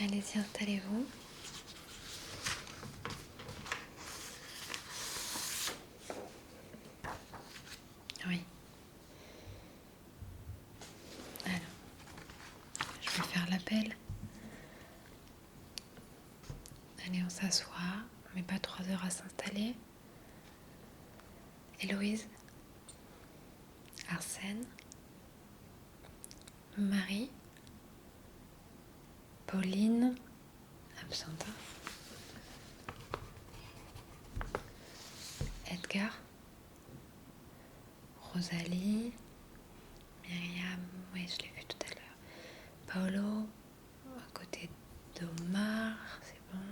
Allez-y, installez-vous. Oui. Alors, je vais faire l'appel. Allez, on s'assoit. On met pas 3 heures à s'installer. Héloïse, Arsène, Marie, Pauline, absente. Edgar, Rosalie, Myriam, oui, je l'ai vu tout à l'heure. Paolo, à côté d'Omar, c'est bon.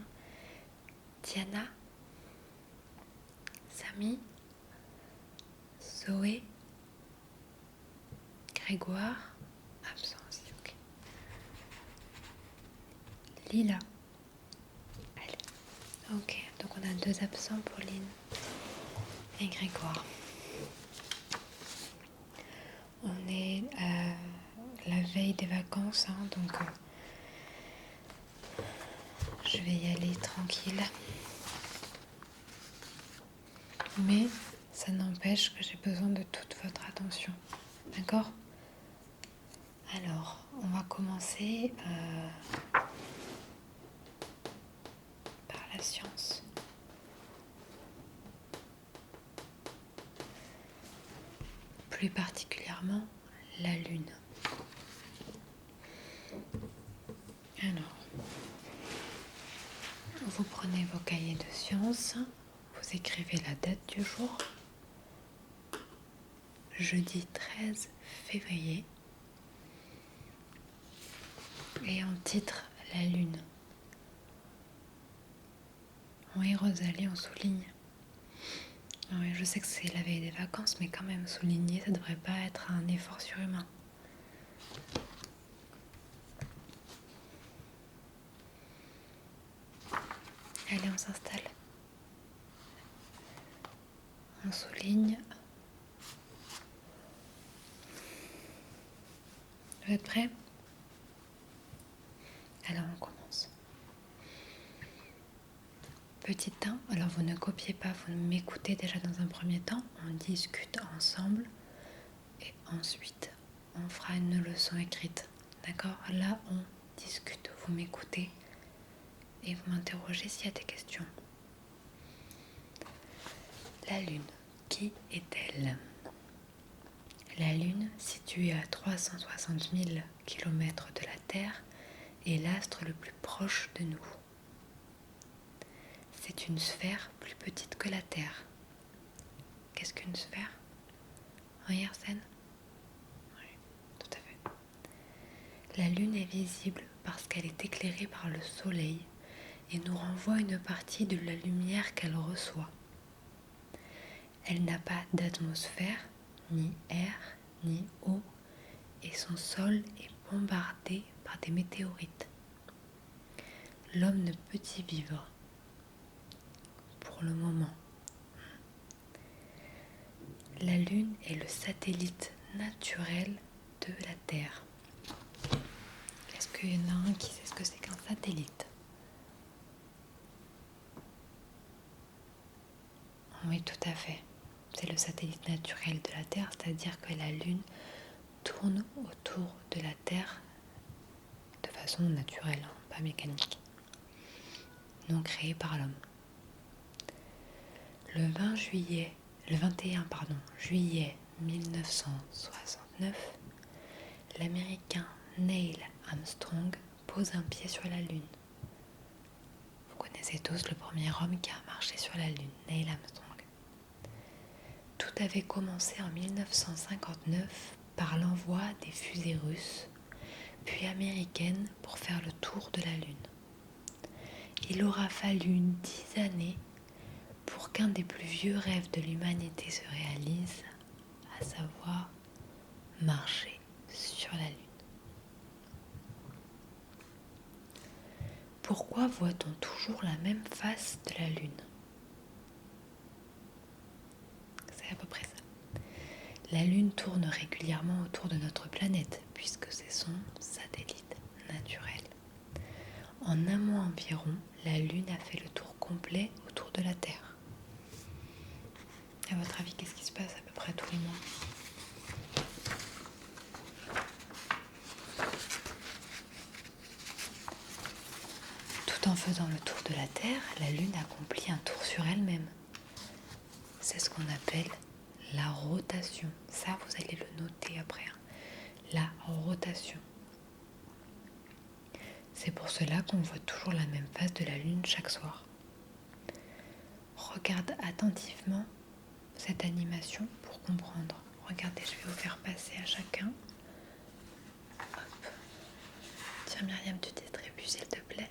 Diana, Samy, Zoé, Grégoire, absent aussi, ok. Lila, elle. Ok, donc on a 2 absents, Pauline et Grégoire. On est la veille des vacances, hein, donc je vais y aller tranquille. Mais ça n'empêche que j'ai besoin de toute votre attention. D'accord ? Alors, on va commencer par la science. Plus particulièrement la Lune. Alors, vous prenez vos cahiers de sciences, vous écrivez la date du jour, jeudi 13 février, et en titre, la Lune. Oui, Rosalie, on souligne. Oui, je sais que c'est la veille des vacances, mais quand même, souligner, ça ne devrait pas être un effort surhumain. Allez, on s'installe. On souligne. Vous êtes prêts ? Alors, on commence. Petit 1, alors vous ne copiez pas, vous m'écoutez déjà dans un premier temps, on discute ensemble et ensuite on fera une leçon écrite. D'accord ? Là, on discute, vous m'écoutez et vous m'interrogez s'il y a des questions. La Lune, qui est-elle ? La Lune, située à 360 000 km de la Terre, est l'astre le plus proche de nous. C'est une sphère plus petite que la Terre. Qu'est-ce qu'une sphère ? Oui, Arsène ? Oui, tout à fait. La Lune est visible parce qu'elle est éclairée par le Soleil et nous renvoie une partie de la lumière qu'elle reçoit. Elle n'a pas d'atmosphère, ni air, ni eau, et son sol est bombardé par des météorites. L'homme ne peut y vivre, pour le moment. La Lune est le satellite naturel de la Terre. Est-ce qu'il y en a un qui sait ce que c'est qu'un satellite ? Oui, tout à fait. C'est le satellite naturel de la Terre, c'est-à-dire que la Lune tourne autour de la Terre de façon naturelle, pas mécanique, non créée par l'homme. Le 21 juillet 1969, l'Américain Neil Armstrong pose un pied sur la Lune. Vous connaissez tous le premier homme qui a marché sur la Lune, Neil Armstrong. Tout avait commencé en 1959 par l'envoi des fusées russes, puis américaines pour faire le tour de la Lune. Il aura fallu 10 années pour qu'un des plus vieux rêves de l'humanité se réalise, à savoir marcher sur la Lune. Pourquoi voit-on toujours la même face de la Lune ? C'est à peu près ça. La Lune tourne régulièrement autour de notre planète, puisque c'est son satellite naturel. En un mois environ, la Lune a fait le tour complet autour de la Terre. À votre avis, qu'est-ce qui se passe à peu près tous les mois ? Tout en faisant le tour de la Terre, la Lune accomplit un tour sur elle-même. C'est ce qu'on appelle la rotation. Ça, vous allez le noter après. La rotation. C'est pour cela qu'on voit toujours la même face de la Lune chaque soir. Regarde attentivement cette animation pour comprendre. Regardez, je vais vous faire passer à chacun. Hop. Tiens Myriam, tu distribues s'il te plaît.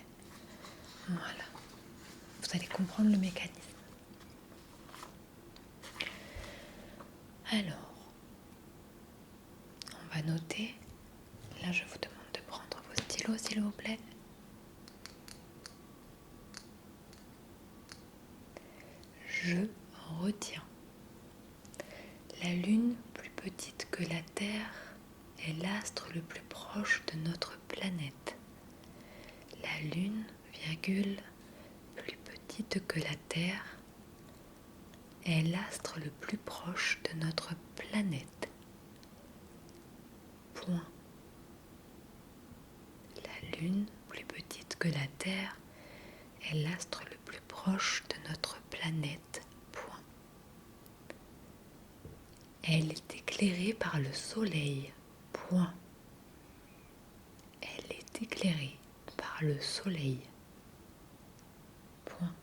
Voilà. Vous allez comprendre le mécanisme. Alors, on va noter. Là, je vous demande de prendre vos stylos, s'il vous plaît. Je retiens. La Lune, plus petite que la Terre, est l'astre le plus proche de notre planète. La Lune, virgule, plus petite que la Terre, est l'astre le plus proche de notre planète. Point. La Lune, plus petite que la Terre, est l'astre le plus proche de notre planète. Point. Elle est éclairée par le Soleil. Point. Elle est éclairée par le Soleil. Point.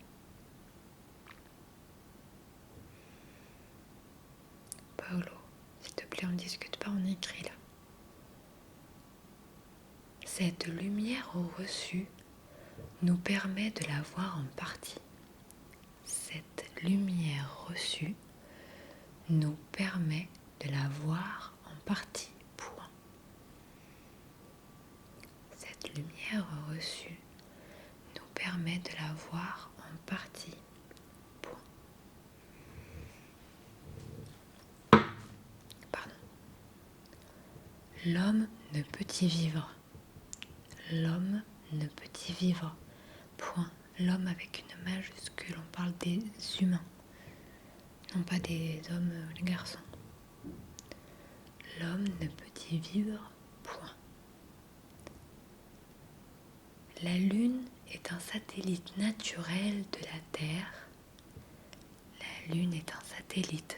Paolo, s'il te plaît, on ne discute pas, on écrit là. Cette lumière reçue nous permet de la voir en partie. Cette lumière reçue nous permet de la voir en partie. Point. Cette lumière reçue nous permet de la voir en partie. Point. Pardon. L'homme ne peut y vivre. L'homme ne peut y vivre. Point. L'homme avec une majuscule, on parle des humains, non pas des hommes, les garçons. L'homme ne peut y vivre. Point. La Lune est un satellite naturel de la Terre. La Lune est un satellite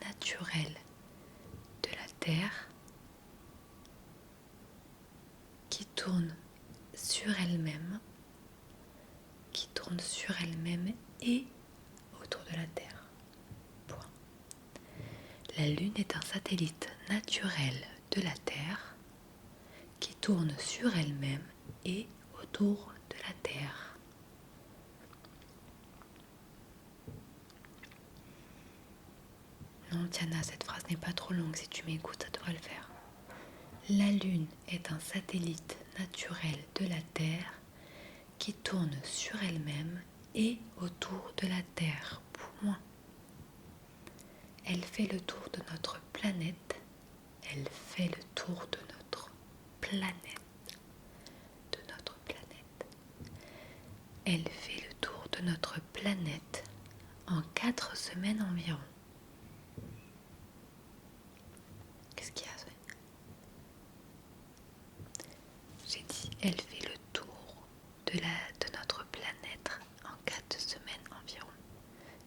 naturel de la Terre qui tourne sur elle-même, et autour de la Terre. Point. La Lune est un satellite naturel de la Terre qui tourne sur elle-même et autour de la Terre. Non, Tiana, cette phrase n'est pas trop longue. Si tu m'écoutes, ça devrait le faire. La Lune est un satellite naturel de la Terre qui tourne sur elle-même et autour de la Terre. Point. Elle fait le tour de notre planète. Elle fait le tour de notre planète. Elle fait le tour de notre planète en 4 semaines environ. Qu'est-ce qu'il y a ? J'ai dit, elle fait le tour de notre planète en 4 semaines environ.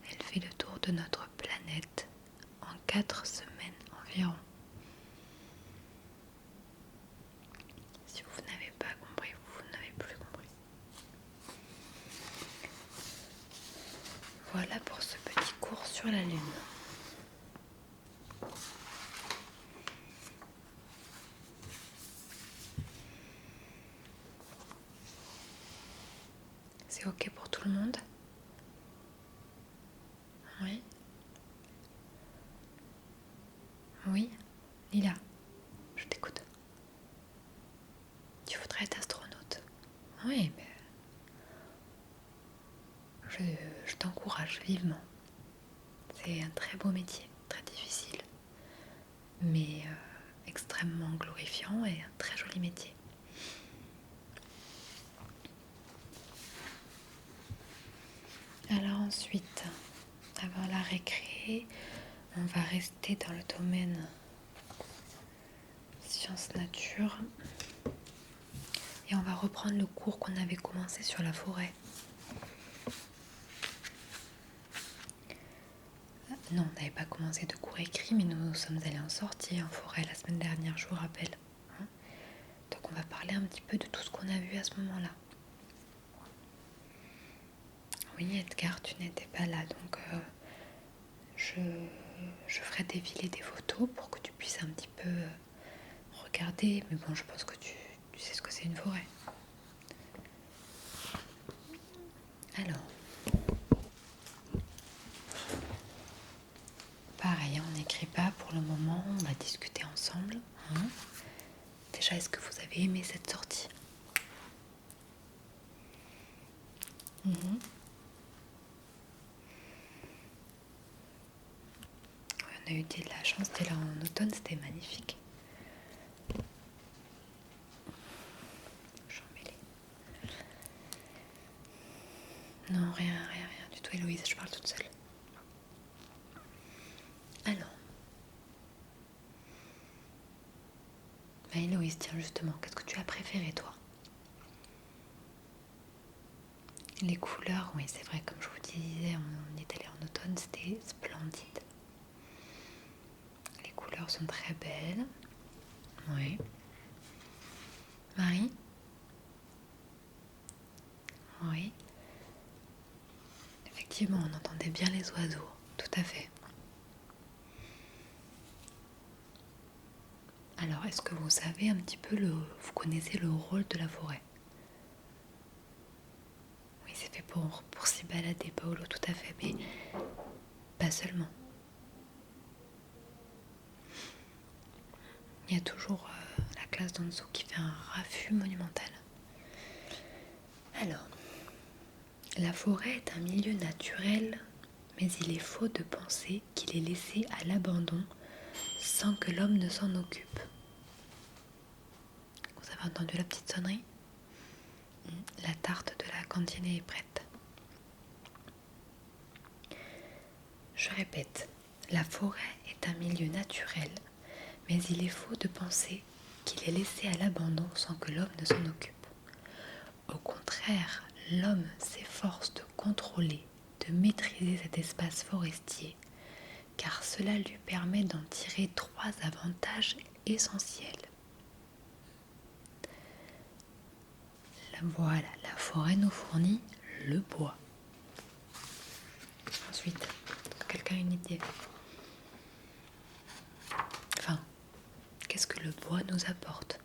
Elle fait le tour de notre planète en 4 semaines environ. Si vous n'avez pas compris, vous n'avez plus compris. Voilà pour ce petit cours sur la Lune. C'est ok pour tout le monde ? Oui ? Oui ? Lila, je t'écoute. Tu voudrais être astronaute ? Oui, mais je t'encourage vivement. C'est un très beau métier, très difficile, mais extrêmement glorifiant et un très joli métier. Alors ensuite, avant la récré, on va rester dans le domaine sciences nature et on va reprendre le cours qu'on avait commencé sur la forêt. Non, on n'avait pas commencé de cours écrits, mais nous sommes allés en sortie en forêt la semaine dernière, je vous rappelle. Donc on va parler un petit peu de tout ce qu'on a vu à ce moment-là. Oui, Edgar, tu n'étais pas là, donc je ferai défiler des photos pour que tu puisses un petit peu regarder. Mais bon, je pense que tu sais ce que c'est une forêt. Alors, pareil, on n'écrit pas pour le moment, on va discuter ensemble. Déjà, est-ce que vous avez aimé cette sortie? On a eu de la chance, c'était là en automne, c'était magnifique. Non, rien du tout, Héloïse, je parle toute seule. Alors, Héloïse, tiens justement, qu'est-ce que tu as préféré toi? Les couleurs, oui, c'est vrai, comme je vous disais, on est allé en automne, c'était splendide. Les couleurs sont très belles. Oui. Marie? Oui. Effectivement, on entendait bien les oiseaux, tout à fait. Alors, est-ce que vous savez un petit peu vous connaissez le rôle de la forêt? Oui, c'est fait pour s'y balader, Paolo, tout à fait, mais pas seulement. Il y a toujours la classe d'en dessous qui fait un raffut monumental. Alors, la forêt est un milieu naturel, mais il est faux de penser qu'il est laissé à l'abandon sans que l'homme ne s'en occupe. Vous avez entendu la petite sonnerie? La tarte de la cantine est prête. Je répète, la forêt est un milieu naturel, mais il est faux de penser qu'il est laissé à l'abandon sans que l'homme ne s'en occupe. Au contraire, l'homme s'efforce de contrôler, de maîtriser cet espace forestier, car cela lui permet d'en tirer 3 avantages essentiels. Voilà, la forêt nous fournit le bois. Ensuite, quelqu'un a une idée? Enfin, qu'est-ce que le bois nous apporte?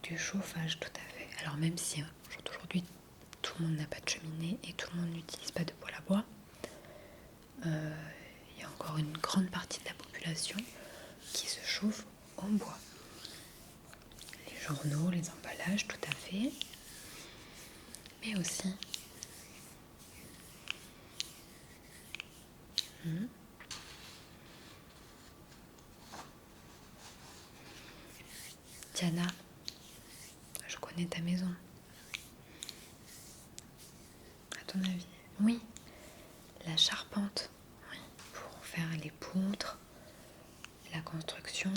Du chauffage, tout à fait. Alors même si aujourd'hui tout le monde n'a pas de cheminée et tout le monde n'utilise pas de poêle à bois, il y a encore une grande partie de la population qui se chauffe en bois. Les journaux, les emballages, tout à fait. Mais aussi Diana, je connais ta maison. À ton avis? Oui, la charpente. Oui, pour faire les poutres, la construction,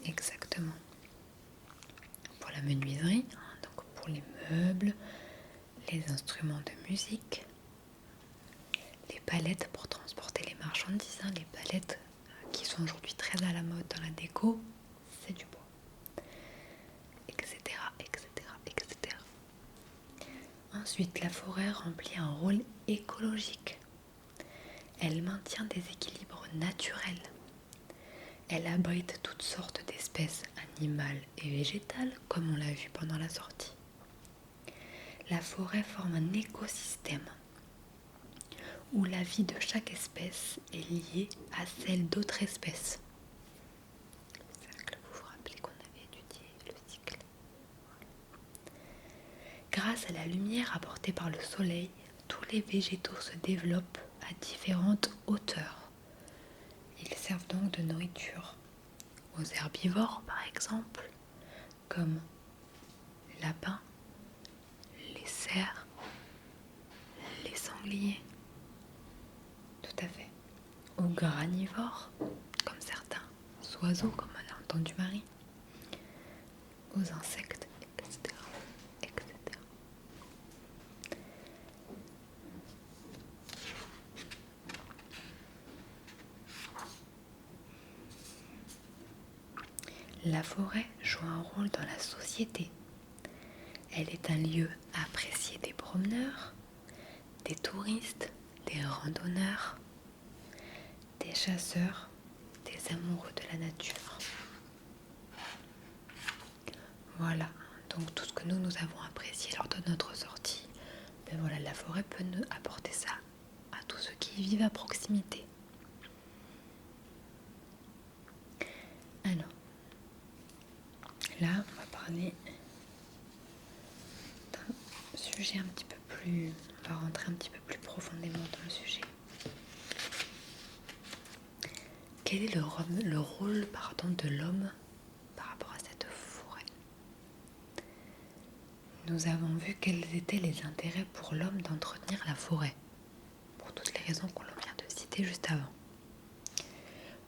exactement. Pour la menuiserie, donc pour les meubles, les instruments de musique, les palettes pour transporter les marchandises, les palettes qui sont aujourd'hui très à la mode dans la déco, c'est du bois, etc., etc., etc. Ensuite, la forêt remplit un rôle écologique. Elle maintient des équilibres naturels. Elle abrite toutes sortes d'espèces animales et végétales, comme on l'a vu pendant la sortie. La forêt forme un écosystème où la vie de chaque espèce est liée à celle d'autres espèces. Vous vous rappelez qu'on avait étudié le cycle. Grâce à la lumière apportée par le soleil, tous les végétaux se développent à différentes hauteurs. Ils servent donc de nourriture aux herbivores, par exemple, comme les lapins, les cerfs, oublié. Tout à fait. Aux granivores, comme certains oiseaux, comme on a entendu Marie, aux insectes, etc. etc. La forêt joue un rôle dans la société. Elle est un lieu apprécié des promeneurs, des touristes, des randonneurs, des chasseurs, des amoureux de la nature. Voilà, donc tout ce que nous avons apprécié lors de notre sortie, ben voilà, la forêt peut nous apporter ça à tous ceux qui vivent à proximité. Alors, là, on va parler d'un sujet un petit peu plus... On va rentrer un petit peu plus profondément dans le sujet. Quel est le rôle de l'homme par rapport à cette forêt? Nous avons vu quels étaient les intérêts pour l'homme d'entretenir la forêt, pour toutes les raisons qu'on vient de citer juste avant.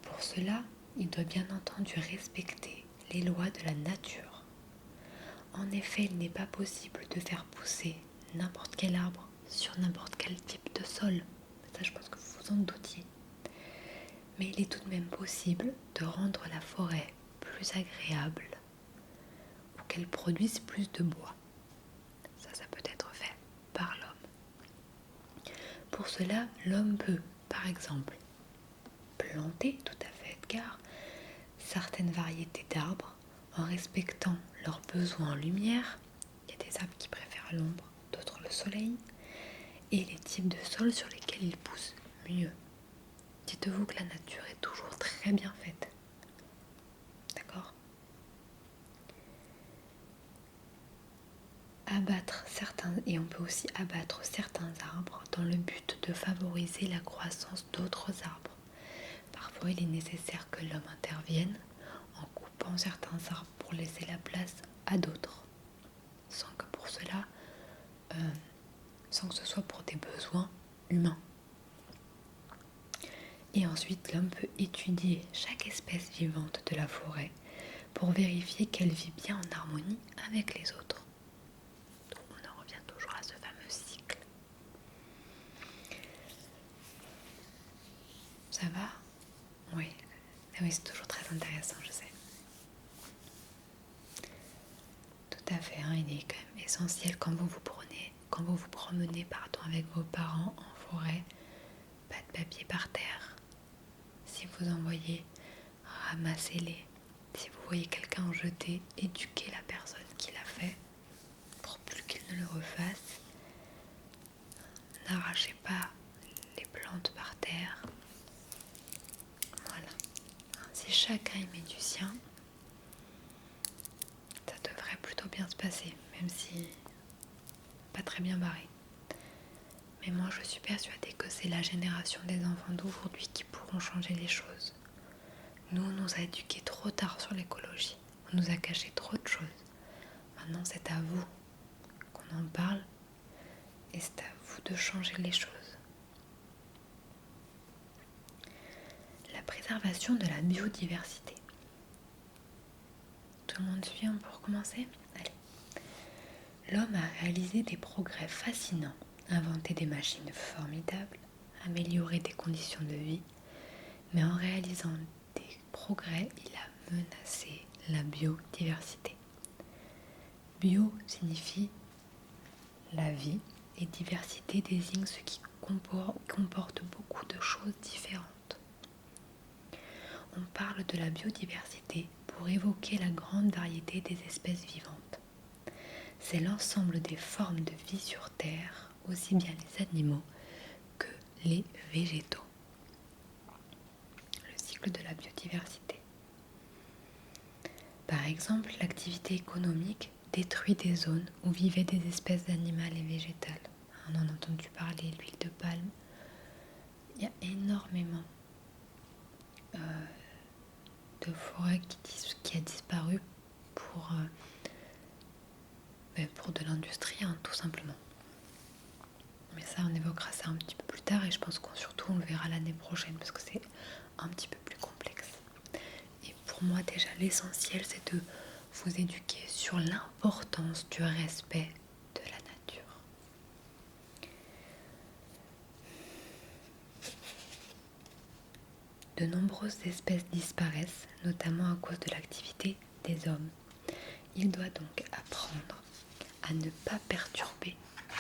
Pour cela, il doit bien entendu respecter les lois de la nature. En effet, il n'est pas possible de faire pousser n'importe quel arbre sur n'importe quel type de sol. Ça, je pense que vous vous en doutiez. Mais il est tout de même possible de rendre la forêt plus agréable ou qu'elle produise plus de bois. Ça peut être fait par l'homme. Pour cela, l'homme peut, par exemple, planter, tout à fait Edgar, certaines variétés d'arbres en respectant leurs besoins en lumière. Il y a des arbres qui préfèrent l'ombre, d'autres le soleil, et les types de sols sur lesquels ils poussent mieux. Dites-vous que la nature est toujours très bien faite. D'accord ? Et on peut aussi abattre certains arbres dans le but de favoriser la croissance d'autres arbres. Parfois, il est nécessaire que l'homme intervienne en coupant certains arbres pour laisser la place à d'autres, sans que ce soit pour des besoins humains. Et ensuite, l'homme peut étudier chaque espèce vivante de la forêt pour vérifier qu'elle vit bien en harmonie avec les autres. Donc, on en revient toujours à ce fameux cycle. Ça va ? Oui. Oui, c'est toujours très intéressant, je sais. Tout à fait, il est quand même essentiel quand vous vous promenez avec vos parents en forêt, pas de papier par terre. Si vous en voyez, ramassez-les. Si vous voyez quelqu'un en jeter, éduquez la personne qui l'a fait pour plus qu'il ne le refasse. N'arrachez pas les plantes par terre. Voilà. Si chacun y met du sien, ça devrait plutôt bien se passer, même si pas très bien barré. Mais moi, je suis persuadée que c'est la génération des enfants d'aujourd'hui qui pourront changer les choses. Nous, on nous a éduqués trop tard sur l'écologie. On nous a caché trop de choses. Maintenant, c'est à vous qu'on en parle et c'est à vous de changer les choses. La préservation de la biodiversité. Tout le monde suit pour commencer ? Allez. L'homme a réalisé des progrès fascinants, inventé des machines formidables, amélioré des conditions de vie, mais en réalisant des progrès, il a menacé la biodiversité. Bio signifie la vie et diversité désigne ce qui comporte beaucoup de choses différentes. On parle de la biodiversité pour évoquer la grande variété des espèces vivantes. C'est l'ensemble des formes de vie sur Terre, aussi bien les animaux que les végétaux. Le cycle de la biodiversité. Par exemple, l'activité économique détruit des zones où vivaient des espèces animales et végétales. On en a entendu parler, l'huile de palme. Il y a énormément de forêt qui a disparu pour de l'industrie, tout simplement. Mais ça, ça, on évoquera ça un petit peu plus tard et je pense qu'on surtout on le verra l'année prochaine parce que c'est un petit peu plus complexe. Et pour moi déjà l'essentiel c'est de vous éduquer sur l'importance du respect de la nature. De nombreuses espèces disparaissent, notamment à cause de l'activité des hommes. Il doit donc apprendre à ne pas perturber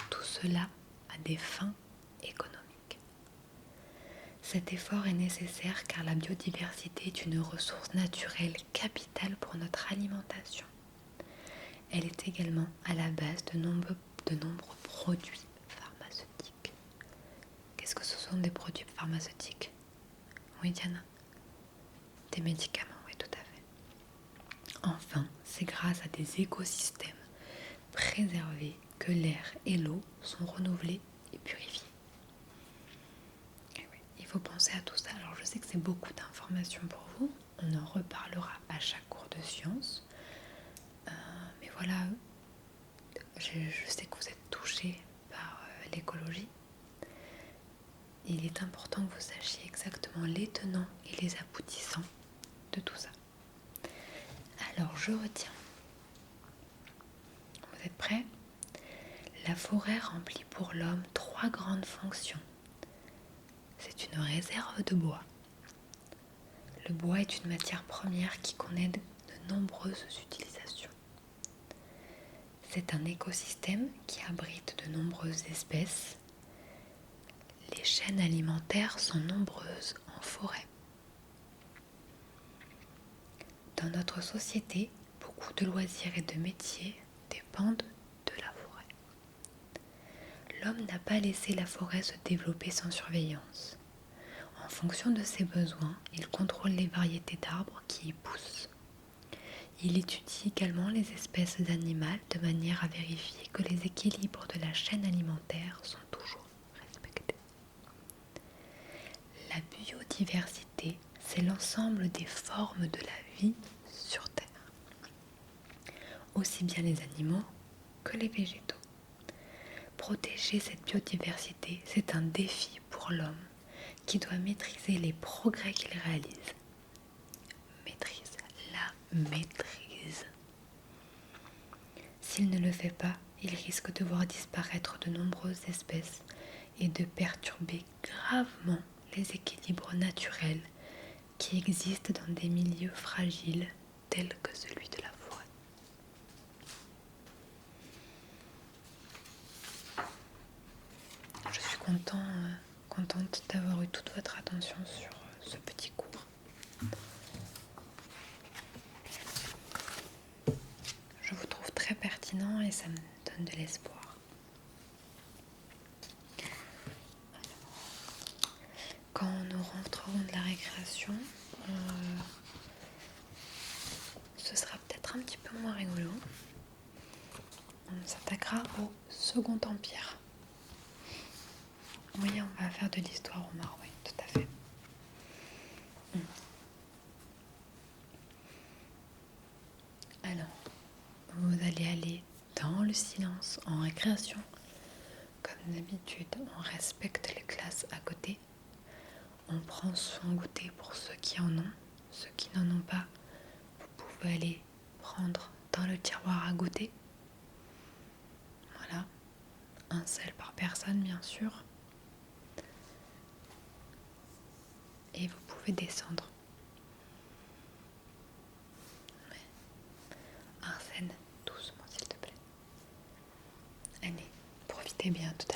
tout cela à des fins économiques. Cet effort est nécessaire car la biodiversité est une ressource naturelle capitale pour notre alimentation. Elle est également à la base de nombreux produits pharmaceutiques. Qu'est-ce que ce sont des produits pharmaceutiques? Oui, Diana? Des médicaments, oui, tout à fait. Enfin, c'est grâce à des écosystèmes préservés que l'air et l'eau sont renouvelés et purifiés. Et oui, il faut penser à tout ça. Alors, je sais que c'est beaucoup d'informations pour vous. On en reparlera à chaque cours de sciences. Mais voilà, je sais que vous êtes touchés par l'écologie. Il est important que vous sachiez exactement les tenants et les aboutissants de tout ça. Alors, je retiens. Vous êtes prêts? La forêt remplit pour l'homme 3 grandes fonctions. C'est une réserve de bois. Le bois est une matière première qui connaît de nombreuses utilisations. C'est un écosystème qui abrite de nombreuses espèces. Les chaînes alimentaires sont nombreuses en forêt. Dans notre société, beaucoup de loisirs et de métiers dépendent de la forêt. L'homme n'a pas laissé la forêt se développer sans surveillance. En fonction de ses besoins, il contrôle les variétés d'arbres qui y poussent. Il étudie également les espèces animales de manière à vérifier que les équilibres de la chaîne alimentaire sont toujours respectés. La biodiversité, c'est l'ensemble des formes de la vie sur Terre, aussi bien les animaux que les végétaux. Protéger cette biodiversité, c'est un défi pour l'homme qui doit maîtriser les progrès qu'il réalise. Maîtrise. S'il ne le fait pas, il risque de voir disparaître de nombreuses espèces et de perturber gravement les équilibres naturels qui existent dans des milieux fragiles tels que celui de la forêt. Je suis contente d'avoir eu toute votre attention sur ce petit cours. Je vous trouve très pertinent et ça me donne de l'espoir. Quand nous rentrerons de la récréation, ce sera peut-être un petit peu moins rigolo. On s'attaquera au Second Empire. Oui, on va faire de l'histoire romaine, oui, tout à fait. Alors, vous allez aller dans le silence en récréation. Comme d'habitude, on respecte les classes à côté. On prend son goûter pour ceux qui en ont. Ceux qui n'en ont pas, vous pouvez aller prendre dans le tiroir à goûter. Voilà, un seul par personne bien sûr. Et vous pouvez descendre. Arsène, doucement s'il te plaît. Allez, profitez bien, tout à